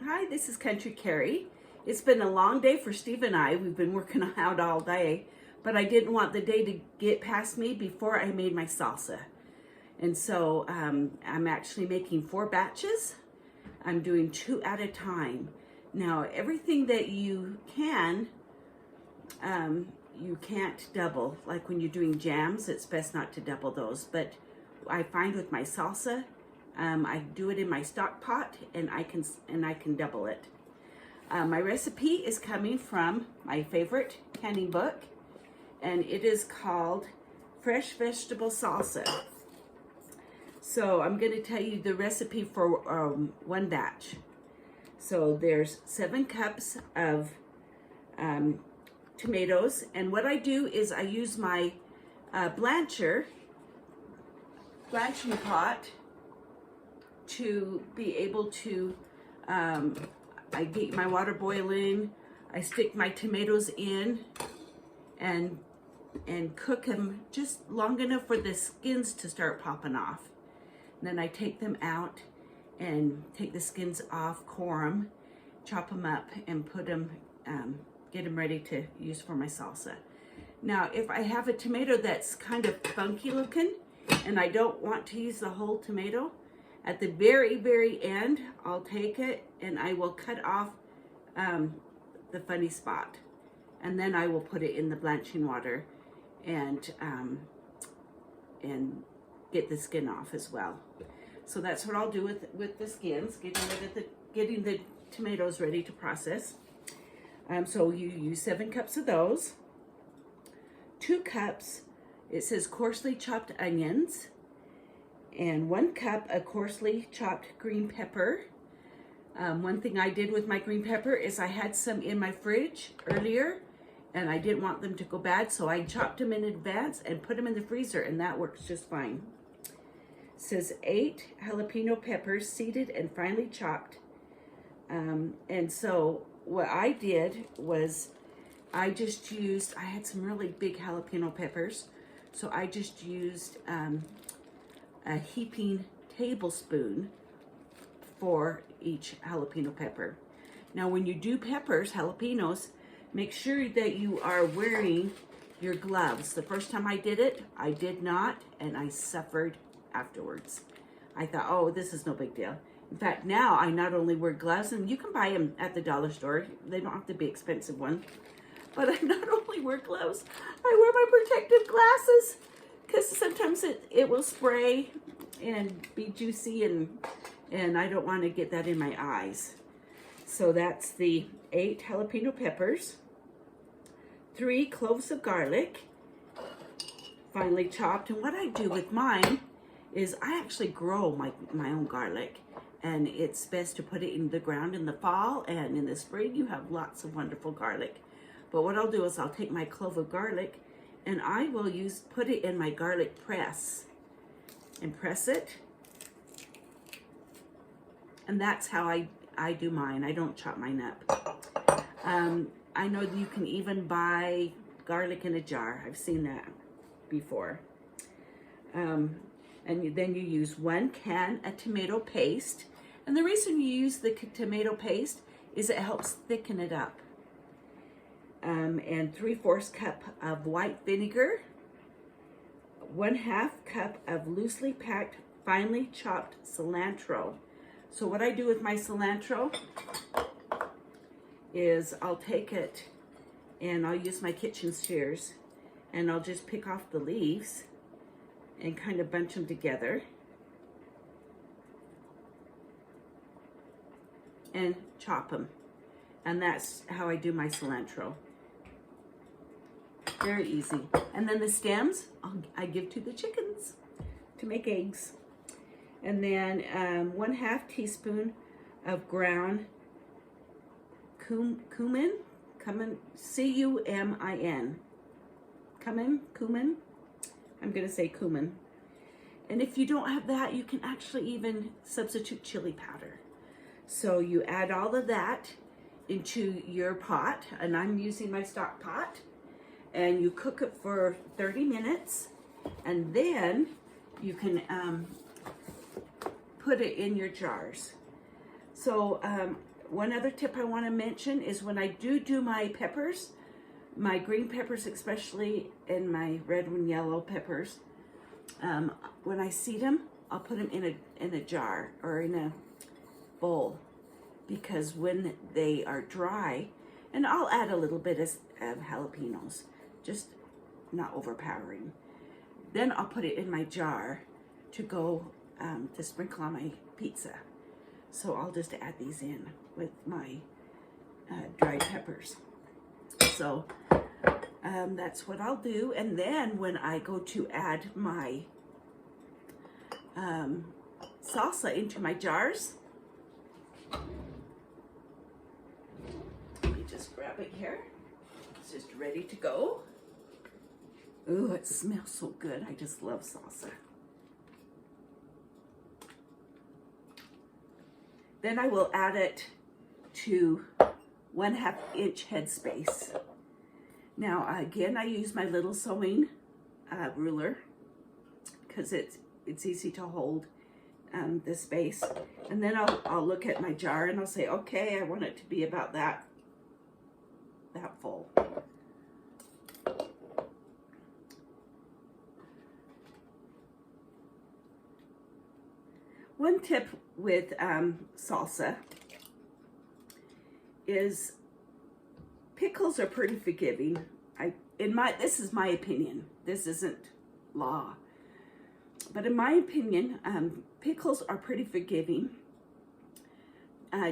Hi, this is Country Carrie. It's been a long day for Steve and I. We've been working out all day, but I didn't want the day to get past me before I made my salsa. And so I'm actually making 4 batches. I'm doing 2 at a time. Now, everything that you can't double. Like when you're doing jams, it's best not to double those. But I find with my salsa, I do it in my stock pot, and I can double it. My recipe is coming from my favorite canning book, and it is called Fresh Vegetable Salsa. So I'm going to tell you the recipe for 1 batch. So there's 7 cups of tomatoes, and what I do is I use my blanching pot to be able to, I get my water boiling, I stick my tomatoes in and cook them just long enough for the skins to start popping off. And then I take them out and take the skins off, core them, chop them up, and put them, get them ready to use for my salsa. Now, if I have a tomato that's kind of funky looking and I don't want to use the whole tomato, at the very, very end, I'll take it and I will cut off the funny spot. And then I will put it in the blanching water and get the skin off as well. So that's what I'll do with the skins, getting the tomatoes ready to process. So you use 7 cups of those. 2 cups, it says coarsely chopped onions, and 1 cup of coarsely chopped green pepper. One thing I did with my green pepper is I had some in my fridge earlier, and I didn't want them to go bad, so I chopped them in advance and put them in the freezer, and that works just fine. It says 8 jalapeno peppers, seeded and finely chopped. And so what I did was I had some really big jalapeno peppers, so I just used a heaping tablespoon for each jalapeno pepper. Now, when you do jalapenos, make sure that you are wearing your gloves. The first time I did it, I did not, and I suffered afterwards. I thought, oh, this is no big deal. In fact, now I not only wear gloves, and you can buy them at the dollar store. They don't have to be expensive ones. But I not only wear gloves, I wear my protective glasses, because sometimes it will spray and be juicy, and I don't want to get that in my eyes. So that's the 8 jalapeno peppers, 3 cloves of garlic, finely chopped. And what I do with mine is I actually grow my own garlic, and it's best to put it in the ground in the fall, and in the spring you have lots of wonderful garlic. But what I'll do is I'll take my clove of garlic and I will put it in my garlic press and press it. And that's how I do mine. I don't chop mine up. I know that you can even buy garlic in a jar. I've seen that before. And then you use 1 can of tomato paste. And the reason you use the tomato paste is it helps thicken it up. And 3/4 cup of white vinegar, 1/2 cup of loosely packed, finely chopped cilantro. So what I do with my cilantro is I'll take it and I'll use my kitchen shears and I'll just pick off the leaves and kind of bunch them together and chop them. And that's how I do my cilantro. Very easy. And then the stems, I give to the chickens to make eggs. And then 1/2 teaspoon of ground cumin, C-U-M-I-N. Cumin. I'm going to say cumin. And if you don't have that, you can actually even substitute chili powder. So you add all of that into your pot, and I'm using my stock pot, and you cook it for 30 minutes, and then you can put it in your jars. So one other tip I want to mention is when I do my peppers, my green peppers especially, and my red and yellow peppers, when I seed them, I'll put them in a jar or in a bowl, because when they are dry, and I'll add a little bit of jalapenos, just not overpowering. Then I'll put it in my jar to go to sprinkle on my pizza. So I'll just add these in with my dried peppers. So that's what I'll do. And then when I go to add my salsa into my jars, let me just grab it here. It's just ready to go. Ooh, it smells so good. I just love salsa. Then I will add it to 1/2 inch headspace. Now, again, I use my little sewing ruler because it's easy to hold the space. And then I'll look at my jar and I'll say, okay, I want it to be about that full. One tip with salsa is pickles are pretty forgiving. This is my opinion. This isn't law. But in my opinion, pickles are pretty forgiving.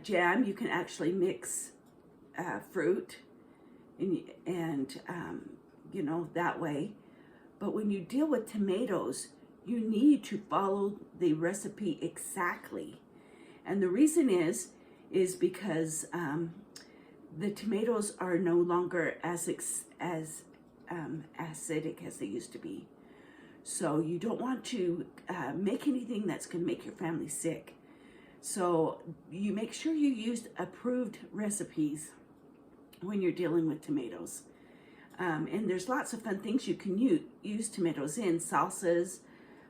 Jam, you can actually mix fruit and you know, that way. But when you deal with tomatoes, you need to follow the recipe exactly. And the reason is because the tomatoes are no longer as acidic as they used to be. So you don't want to make anything that's going to make your family sick. So you make sure you use approved recipes when you're dealing with tomatoes. And there's lots of fun things you can use tomatoes in: salsas,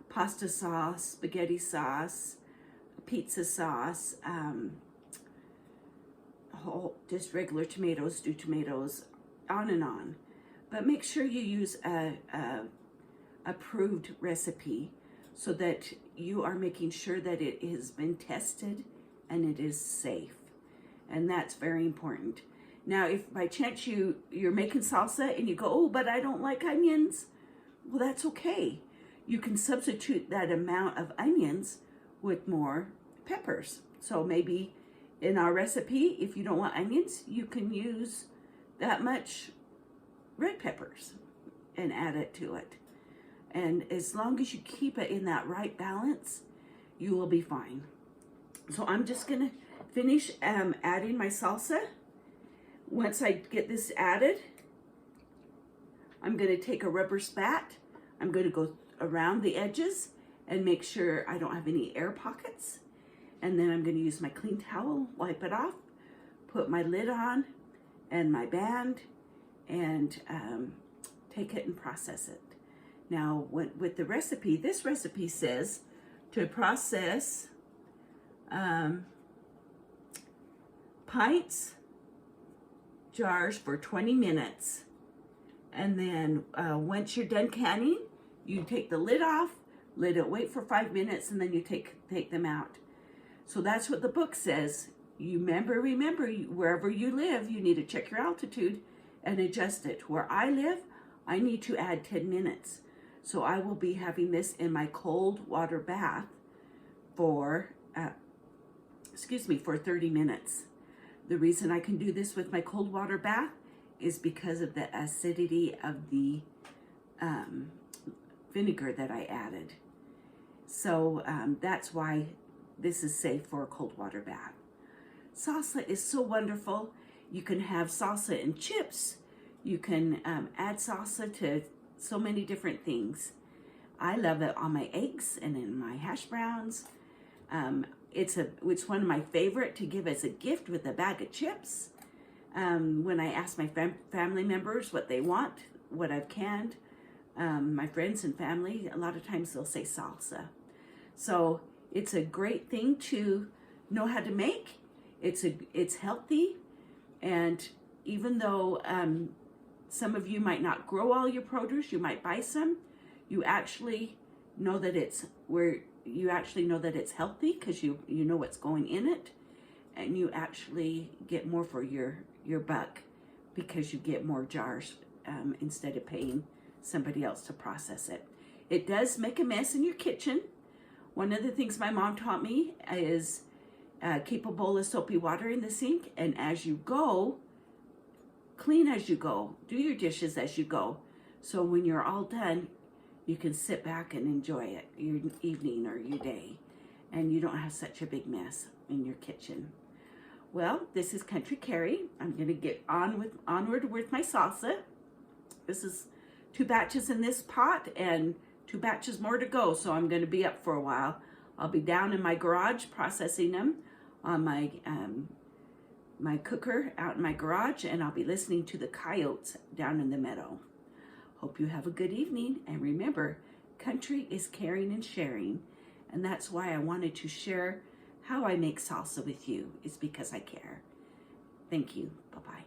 pasta sauce, spaghetti sauce, pizza sauce, just regular tomatoes, stewed tomatoes, on and on. But make sure you use a approved recipe so that you are making sure that it has been tested and it is safe. And that's very important. Now, if by chance you're making salsa and you go, oh, but I don't like onions, well, that's okay. You can substitute that amount of onions with more peppers. So maybe in our recipe, if you don't want onions, you can use that much red peppers and add it to it. And as long as you keep it in that right balance, you will be fine. So I'm just gonna finish adding my salsa. Once I get this added, I'm gonna take a rubber spat. I'm gonna go around the edges and make sure I don't have any air pockets. And then I'm gonna use my clean towel, wipe it off, put my lid on and my band, and take it and process it. Now, with the recipe, this recipe says to process pints, jars for 20 minutes. And then once you're done canning, you take the lid off, let it wait for 5 minutes, and then you take them out. So that's what the book says. You remember, wherever you live, you need to check your altitude and adjust it. Where I live, I need to add 10 minutes. So I will be having this in my cold water bath for 30 minutes. The reason I can do this with my cold water bath is because of the acidity of the vinegar that I added. So that's why this is safe for a cold water bath. Salsa is so wonderful. You can have salsa in chips. You can add salsa to so many different things. I love it on my eggs and in my hash browns. It's one of my favorite to give as a gift with a bag of chips. When I ask my family members what they want, what I've canned, my friends and family, a lot of times they'll say salsa. So it's a great thing to know how to make. It's healthy, and even though some of you might not grow all your produce, you might buy some, you actually know that it's healthy because you know what's going in it, and you actually get more for your buck because you get more jars instead of paying somebody else to process it. It does make a mess in your kitchen. One of the things my mom taught me is keep a bowl of soapy water in the sink, and as you go, clean as you go. Do your dishes as you go. So when you're all done, you can sit back and enjoy it, your evening or your day, and you don't have such a big mess in your kitchen. Well, this is Country Carrie. I'm going to get onward with my salsa. This is 2 batches in this pot and 2 batches more to go, so I'm going to be up for a while. I'll be down in my garage processing them on my my cooker out in my garage, and I'll be listening to the coyotes down in the meadow. Hope you have a good evening, and remember, country is caring and sharing, and that's why I wanted to share how I make salsa with you, is because I care. Thank you. Bye-bye.